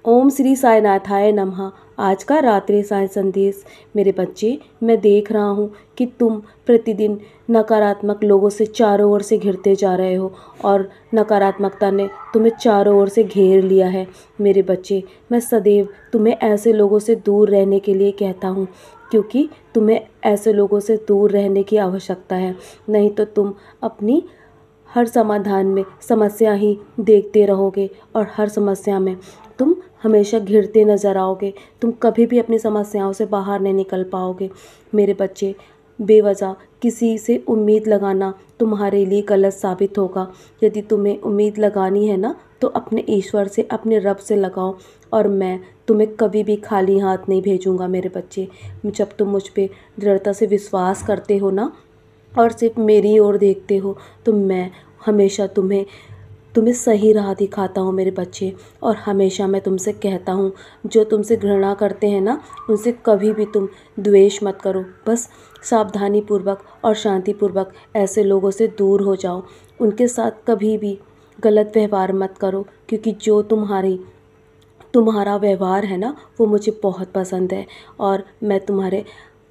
ओम श्री साईनाथाय नमः। आज का रात्रि साई संदेश। मेरे बच्चे, मैं देख रहा हूँ कि तुम प्रतिदिन नकारात्मक लोगों से चारों ओर से घिरते जा रहे हो और नकारात्मकता ने तुम्हें चारों ओर से घेर लिया है। मेरे बच्चे, मैं सदैव तुम्हें ऐसे लोगों से दूर रहने के लिए कहता हूँ, क्योंकि तुम्हें ऐसे लोगों से दूर रहने की आवश्यकता है। नहीं तो तुम अपनी हर समाधान में समस्या ही देखते रहोगे और हर समस्या में तुम हमेशा घिरते नज़र आओगे। तुम कभी भी अपनी समस्याओं से बाहर नहीं निकल पाओगे। मेरे बच्चे, बेवजह किसी से उम्मीद लगाना तुम्हारे लिए गलत साबित होगा। यदि तुम्हें उम्मीद लगानी है ना, तो अपने ईश्वर से, अपने रब से लगाओ, और मैं तुम्हें कभी भी खाली हाथ नहीं भेजूंगा। मेरे बच्चे, जब तुम मुझ पे दृढ़ता से विश्वास करते हो ना और सिर्फ मेरी ओर देखते हो, तो मैं हमेशा तुम्हें तुम्हें सही राह दिखाता हूँ मेरे बच्चे। और हमेशा मैं तुमसे कहता हूँ, जो तुमसे घृणा करते हैं ना, उनसे कभी भी तुम द्वेष मत करो। बस सावधानीपूर्वक और शांतिपूर्वक ऐसे लोगों से दूर हो जाओ। उनके साथ कभी भी गलत व्यवहार मत करो, क्योंकि जो तुम्हारा व्यवहार है ना, वो मुझे बहुत पसंद है। और मैं तुम्हारे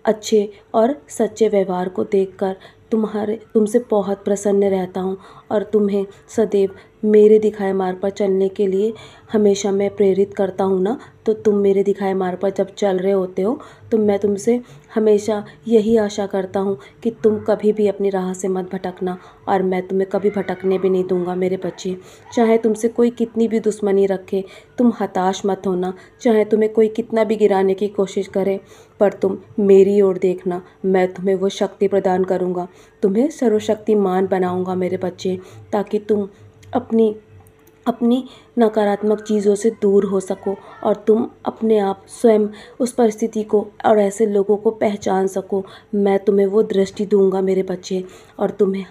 अच्छे और सच्चे व्यवहार को देखकर तुमसे बहुत प्रसन्न रहता हूँ और तुम्हें सदैव मेरे दिखाए मार्ग पर चलने के लिए हमेशा मैं प्रेरित करता हूँ ना। तो तुम मेरे दिखाए मार्ग पर जब चल रहे होते हो, तो मैं तुमसे हमेशा यही आशा करता हूँ कि तुम कभी भी अपनी राह से मत भटकना, और मैं तुम्हें कभी भटकने भी नहीं दूंगा मेरे बच्चे। चाहे तुमसे कोई कितनी भी दुश्मनी रखे, तुम हताश मत होना। चाहे तुम्हें कोई कितना भी गिराने की कोशिश करे, पर तुम मेरी ओर देखना। मैं तुम्हें वो शक्ति प्रदान करूँगा, तुम्हें सर्वशक्तिमान बनाऊँगा मेरे बच्चे, ताकि तुम अपनी नकारात्मक चीज़ों से दूर हो सको और तुम अपने आप स्वयं उस परिस्थिति को और ऐसे लोगों को पहचान सको। मैं तुम्हें वो दृष्टि दूंगा मेरे बच्चे, और तुम्हें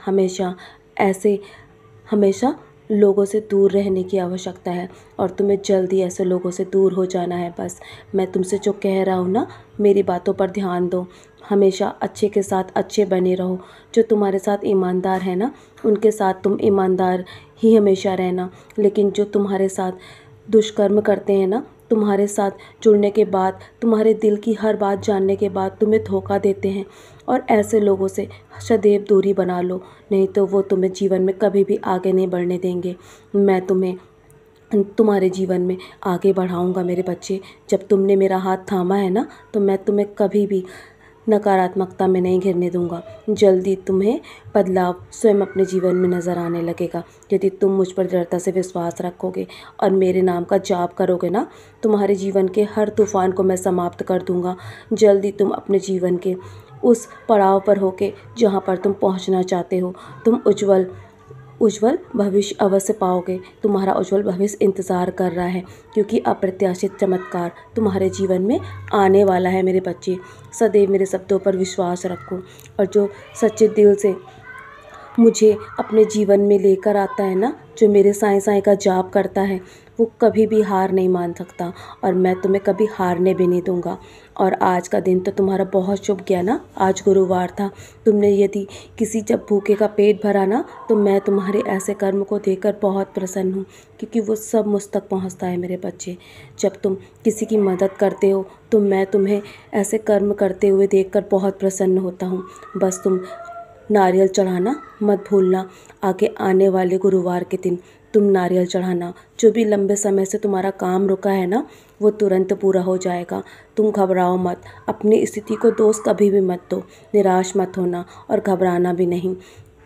हमेशा लोगों से दूर रहने की आवश्यकता है, और तुम्हें जल्दी ऐसे लोगों से दूर हो जाना है। बस मैं तुमसे जो कह रहा हूँ ना, मेरी बातों पर ध्यान दो। हमेशा अच्छे के साथ अच्छे बने रहो। जो तुम्हारे साथ ईमानदार है ना, उनके साथ तुम ईमानदार ही हमेशा रहना। लेकिन जो तुम्हारे साथ दुष्कर्म करते हैं ना, तुम्हारे साथ जुड़ने के बाद, तुम्हारे दिल की हर बात जानने के बाद तुम्हें धोखा देते हैं, और ऐसे लोगों से सदैव दूरी बना लो। नहीं तो वो तुम्हें जीवन में कभी भी आगे नहीं बढ़ने देंगे। मैं तुम्हें तुम्हारे जीवन में आगे बढ़ाऊंगा मेरे बच्चे। जब तुमने मेरा हाथ थामा है ना, तो मैं तुम्हें कभी भी नकारात्मकता में नहीं घिरने दूंगा। जल्दी तुम्हें बदलाव स्वयं अपने जीवन में नज़र आने लगेगा, यदि तुम मुझ पर दृढ़ता से विश्वास रखोगे और मेरे नाम का जाप करोगे ना। तुम्हारे जीवन के हर तूफान को मैं समाप्त कर दूंगा। जल्दी तुम अपने जीवन के उस पड़ाव पर होके जहाँ पर तुम पहुँचना चाहते हो, तुम उज्जवल भविष्य अवश्य पाओगे। तुम्हारा उज्जवल भविष्य इंतज़ार कर रहा है, क्योंकि अप्रत्याशित चमत्कार तुम्हारे जीवन में आने वाला है मेरे बच्चे। सदैव मेरे शब्दों पर विश्वास रखो, और जो सच्चे दिल से मुझे अपने जीवन में लेकर आता है ना, जो मेरे साईं साईं का जाप करता है, वो कभी भी हार नहीं मान सकता, और मैं तुम्हें कभी हारने भी नहीं दूंगा। और आज का दिन तो तुम्हारा बहुत शुभ गया ना। आज गुरुवार था। तुमने यदि जब भूखे का पेट भरा ना, तो मैं तुम्हारे ऐसे कर्म को देखकर बहुत प्रसन्न हूँ, क्योंकि वो सब मुझ तक पहुँचता है मेरे बच्चे। जब तुम किसी की मदद करते हो, तो मैं तुम्हें ऐसे कर्म करते हुए देखकर बहुत प्रसन्न होता हूँ। बस तुम नारियल चढ़ाना मत भूलना। आगे आने वाले गुरुवार के दिन तुम नारियल चढ़ाना। जो भी लंबे समय से तुम्हारा काम रुका है ना, वो तुरंत पूरा हो जाएगा। तुम घबराओ मत, अपनी स्थिति को दोष कभी भी मत दो, निराश मत होना और घबराना भी नहीं,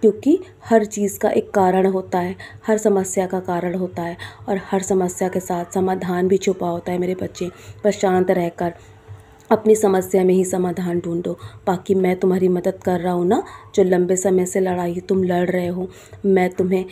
क्योंकि हर चीज़ का एक कारण होता है, हर समस्या का कारण होता है, और हर समस्या के साथ समाधान भी छुपा होता है मेरे बच्चे। बस शांत रहकर अपनी समस्या में ही समाधान ढूंढो। बाकी मैं तुम्हारी मदद कर रहा हूँ ना। जो लंबे समय से लड़ाई तुम लड़ रहे हो, मैं तुम्हें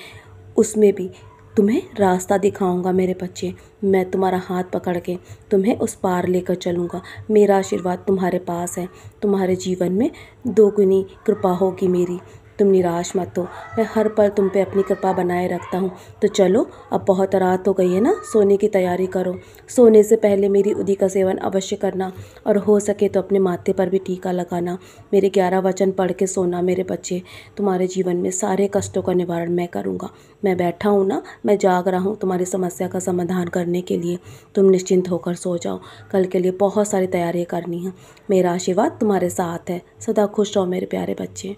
उसमें भी तुम्हें रास्ता दिखाऊंगा मेरे बच्चे। मैं तुम्हारा हाथ पकड़ के तुम्हें उस पार लेकर चलूँगा। मेरा आशीर्वाद तुम्हारे पास है। तुम्हारे जीवन में दोगुनी कृपा होगी मेरी। तुम निराश मत हो, मैं हर पल तुम पे अपनी कृपा बनाए रखता हूँ। तो चलो, अब बहुत रात हो गई है ना, सोने की तैयारी करो। सोने से पहले मेरी उदी का सेवन अवश्य करना, और हो सके तो अपने माथे पर भी टीका लगाना। मेरे 11 वचन पढ़ के सोना मेरे बच्चे, तुम्हारे जीवन में सारे कष्टों का निवारण मैं करूँगा। मैं बैठा हूँ ना, मैं जाग रहा हूँ तुम्हारी समस्या का समाधान करने के लिए। तुम निश्चिंत होकर सो जाओ, कल के लिए बहुत सारी तैयारियाँ करनी हैं। मेरा आशीर्वाद तुम्हारे साथ है। सदा खुश रहो मेरे प्यारे बच्चे।